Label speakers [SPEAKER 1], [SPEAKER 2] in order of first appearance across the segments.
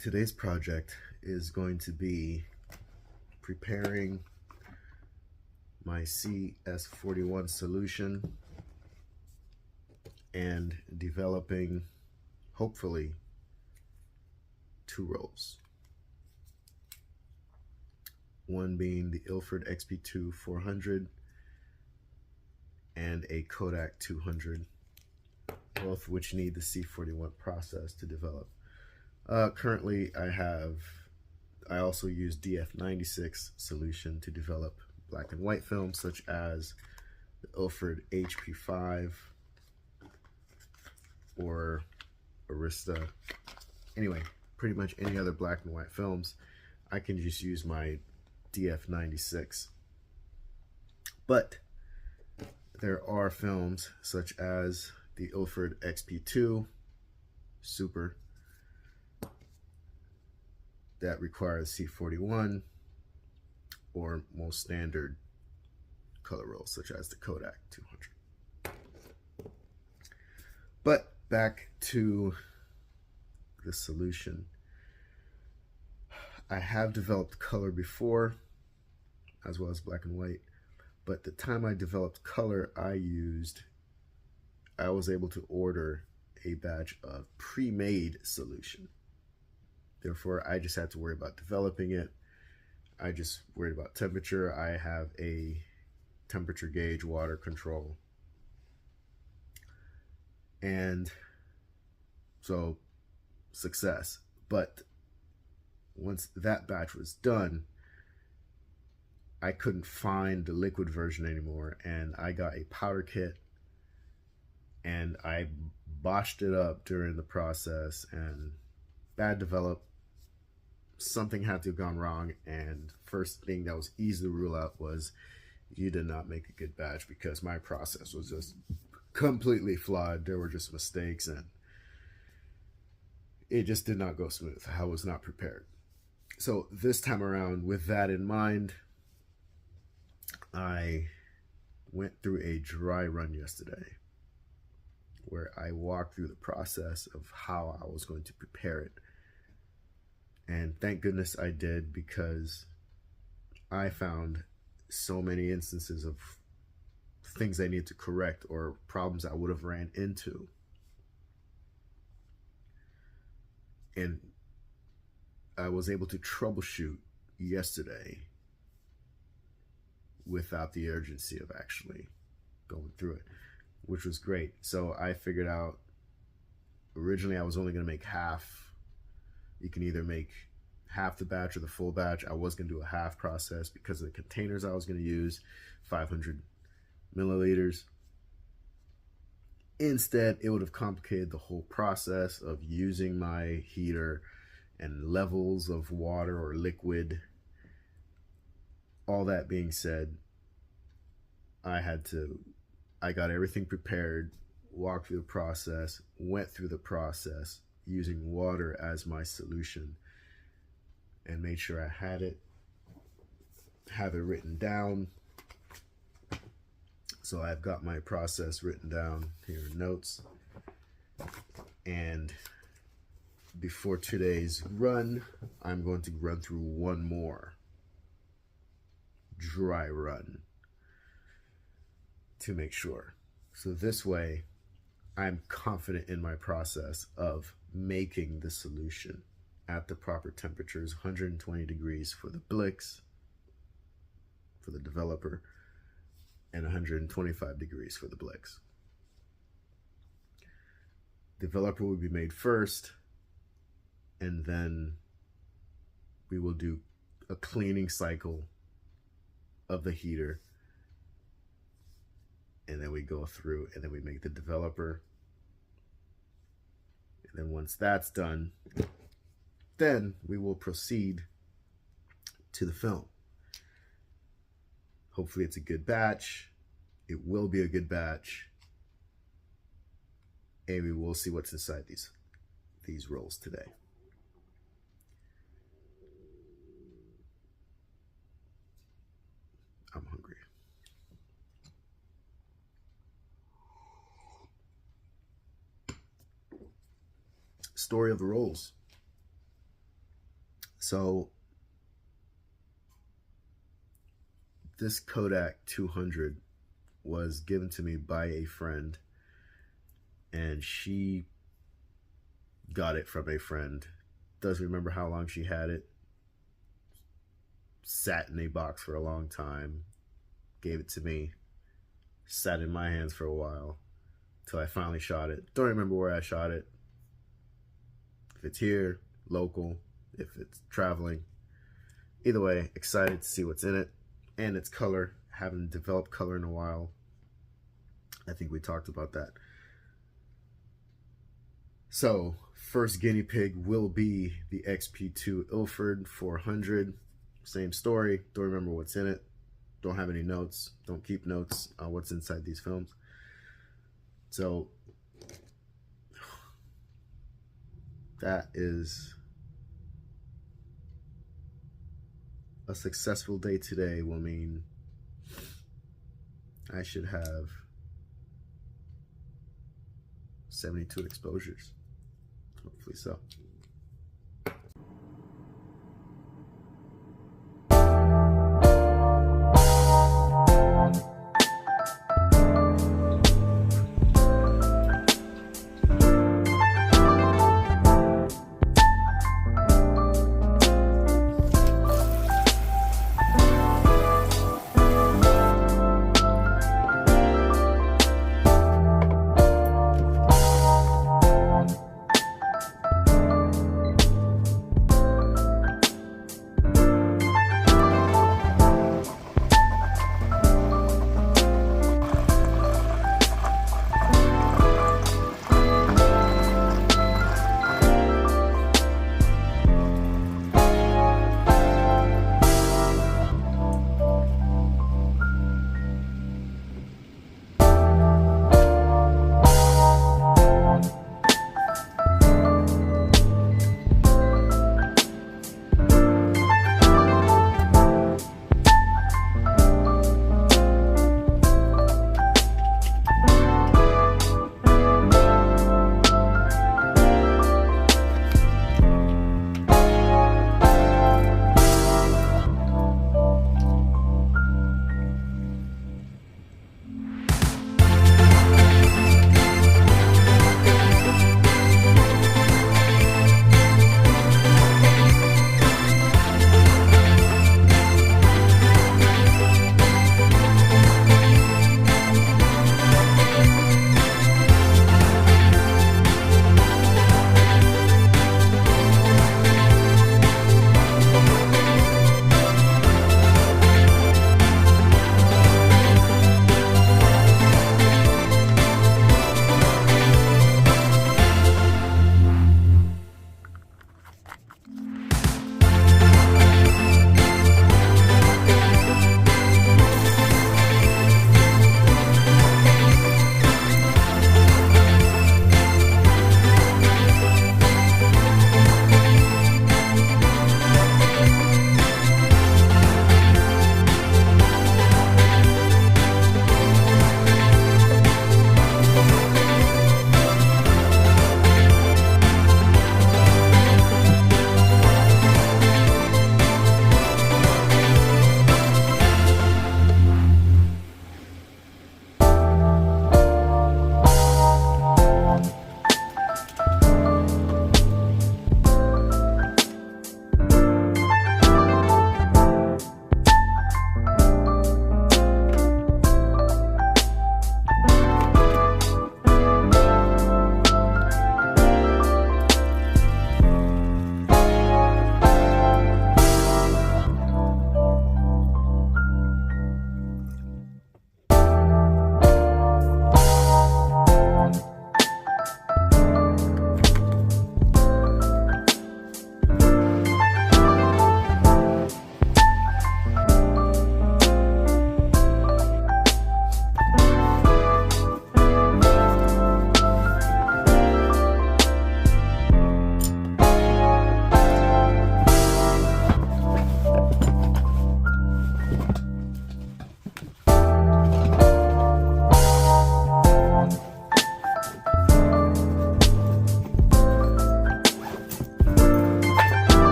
[SPEAKER 1] Today's project is going to be preparing my CS41 solution and developing, hopefully, two rolls. One being the Ilford XP2 400 and a Kodak 200, both which need the C41 process to develop. Currently, I also use DF96 solution to develop black and white films, such as the Ilford HP5 or Arista. Anyway, pretty much any other black and white films, I can just use my DF96. But there are films such as the Ilford XP2 Super that requires C41 or most standard color rolls such as the Kodak 200. But back to the solution. I have developed color before as well as black and white, but the time I developed color, I was able to order a batch of pre-made solution. Therefore, I just had to worry about developing it. I just worried about temperature. I have a temperature gauge, water control. And so, success. But once that batch was done, I couldn't find the liquid version anymore. And I got a powder kit and I botched it up during the process and bad develop. Something had to have gone wrong, and first thing that was easy to rule out was you did not make a good batch, because my process was just completely flawed. There were just mistakes and it just did not go smooth. I was not prepared. So this time around, with that in mind, I went through a dry run yesterday where I walked through the process of how I was going to prepare it. And thank goodness I did, because I found so many instances of things I need to correct or problems I would have ran into. And I was able to troubleshoot yesterday without the urgency of actually going through it, which was great. So I figured out, originally I was only going to make half. You can either make half the batch or the full batch. I was going to do a half process because of the containers I was going to use, 500 milliliters. Instead, it would have complicated the whole process of using my heater and levels of water or liquid. All that being said, I got everything prepared, walked through the process, went through the process using water as my solution, and made sure I have it written down. So I've got my process written down here in notes. And before today's run, I'm going to run through one more dry run to make sure. So this way, I'm confident in my process of making the solution at the proper temperatures, 120 degrees for the Blix, for the developer, and 125 degrees for the Blix. Developer will be made first, and then we will do a cleaning cycle of the heater, and then we go through and then we make the developer. And then once that's done, then we will proceed to the film. Hopefully it's a good batch. It will be a good batch. And we will see what's inside these rolls today. I'm hungry. Story of the rolls. So this Kodak 200 was given to me by a friend, and she got it from a friend. Doesn't remember how long she had it. Sat in a box for a long time. Gave it to me. Sat in my hands for a while till I finally shot it. Don't remember where I shot it. If it's here, local, if it's traveling. Either way, excited to see what's in it and its color. Haven't developed color in a while. I think we talked about that. So, first guinea pig will be the XP2 Ilford 400. Same story. Don't remember what's in it. Don't have any notes. Don't keep notes on what's inside these films. So, that is a successful day today will mean I should have 72 exposures. Hopefully so.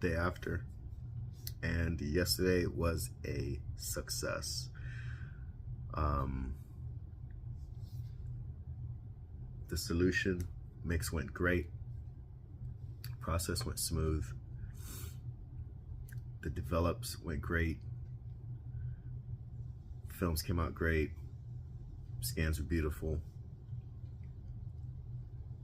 [SPEAKER 1] day after, and yesterday was a success. The solution mix went great, process went smooth, the develops went great, films came out great, scans were beautiful,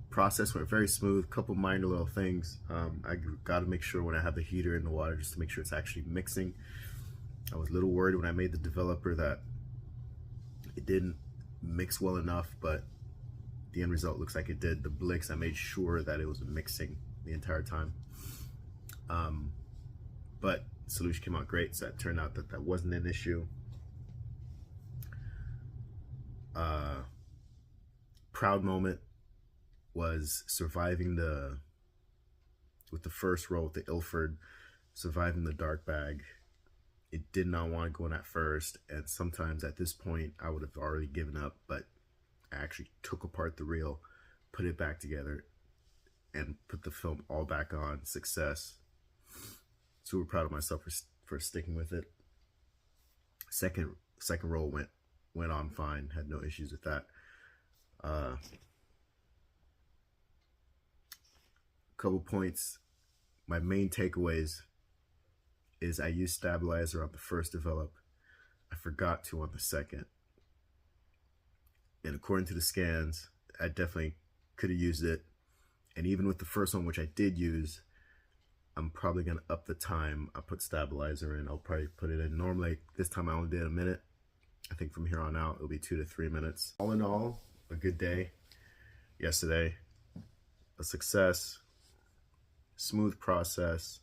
[SPEAKER 1] process went very smooth. Couple minor little things. I got to make sure when I have the heater in the water just to make sure it's actually mixing. I was a little worried when I made the developer that it didn't mix well enough, but the end result looks like it did. The Blix, I made sure that it was mixing the entire time. But the solution came out great, so it turned out that that wasn't an issue. Proud moment was surviving with the first roll with the Ilford, surviving the dark bag. It did not want to go in at first, and sometimes at this point I would have already given up, but I actually took apart the reel, put it back together, and put the film all back on. Success. Super proud of myself for sticking with it. Second roll went on fine, had no issues with that. Couple points. My main takeaways is I used stabilizer on the first develop. I forgot to on the second. And according to the scans, I definitely could have used it. And even with the first one, which I did use, I'm probably gonna up the time I put stabilizer in. I'll probably put it in. Normally, this time I only did a minute. I think from here on out, it'll be 2 to 3 minutes. All in all, a good day yesterday. A success. Smooth process.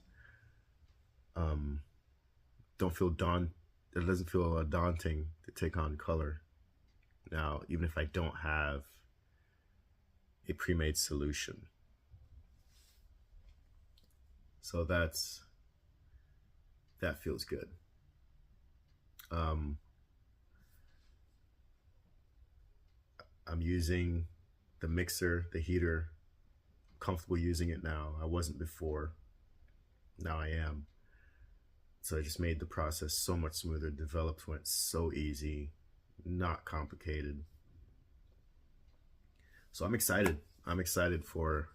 [SPEAKER 1] Don't feel it doesn't feel daunting to take on color. Now, even if I don't have a pre-made solution. So that feels good. I'm using the mixer, the heater, comfortable using it now. I wasn't before, now I am. So it just made the process so much smoother. Develops went so easy, not complicated. So I'm excited. I'm excited for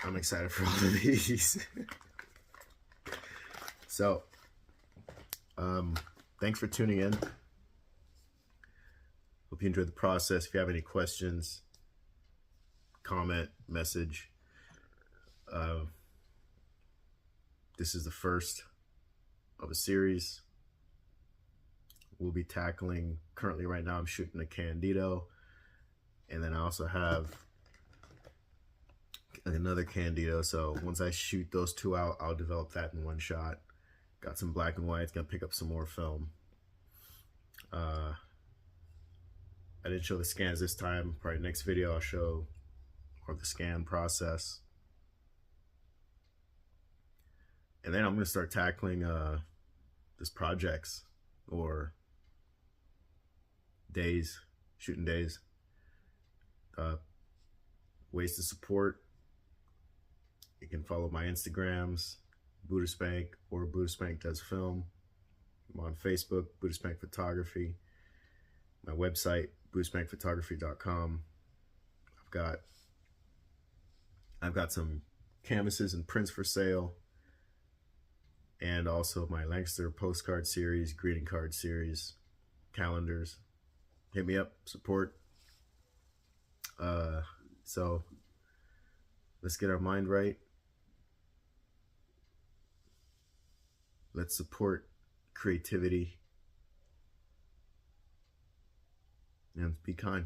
[SPEAKER 1] all of these. So, thanks for tuning in. Hope you enjoyed the process. If you have any questions, comment, message. This is the first of a series. We'll be tackling, currently right now I'm shooting a Candido, and then I also have another Candido. So once I shoot those two out, I'll develop that in one shot. Got some black and white, gonna pick up some more film. I didn't show the scans this time. Probably next video I'll show more of the scan process. And then I'm gonna start tackling this projects or days, shooting days. Ways to support. You can follow my Instagrams, Buddha or Buddha Does Film. I'm on Facebook, Buddha Photography. My website, BuddhaSpankPhotography.com. I've got some canvases and prints for sale, and also my Lancaster postcard series, greeting card series, calendars. Hit me up, support. So let's get our mind right. Let's support creativity and be kind.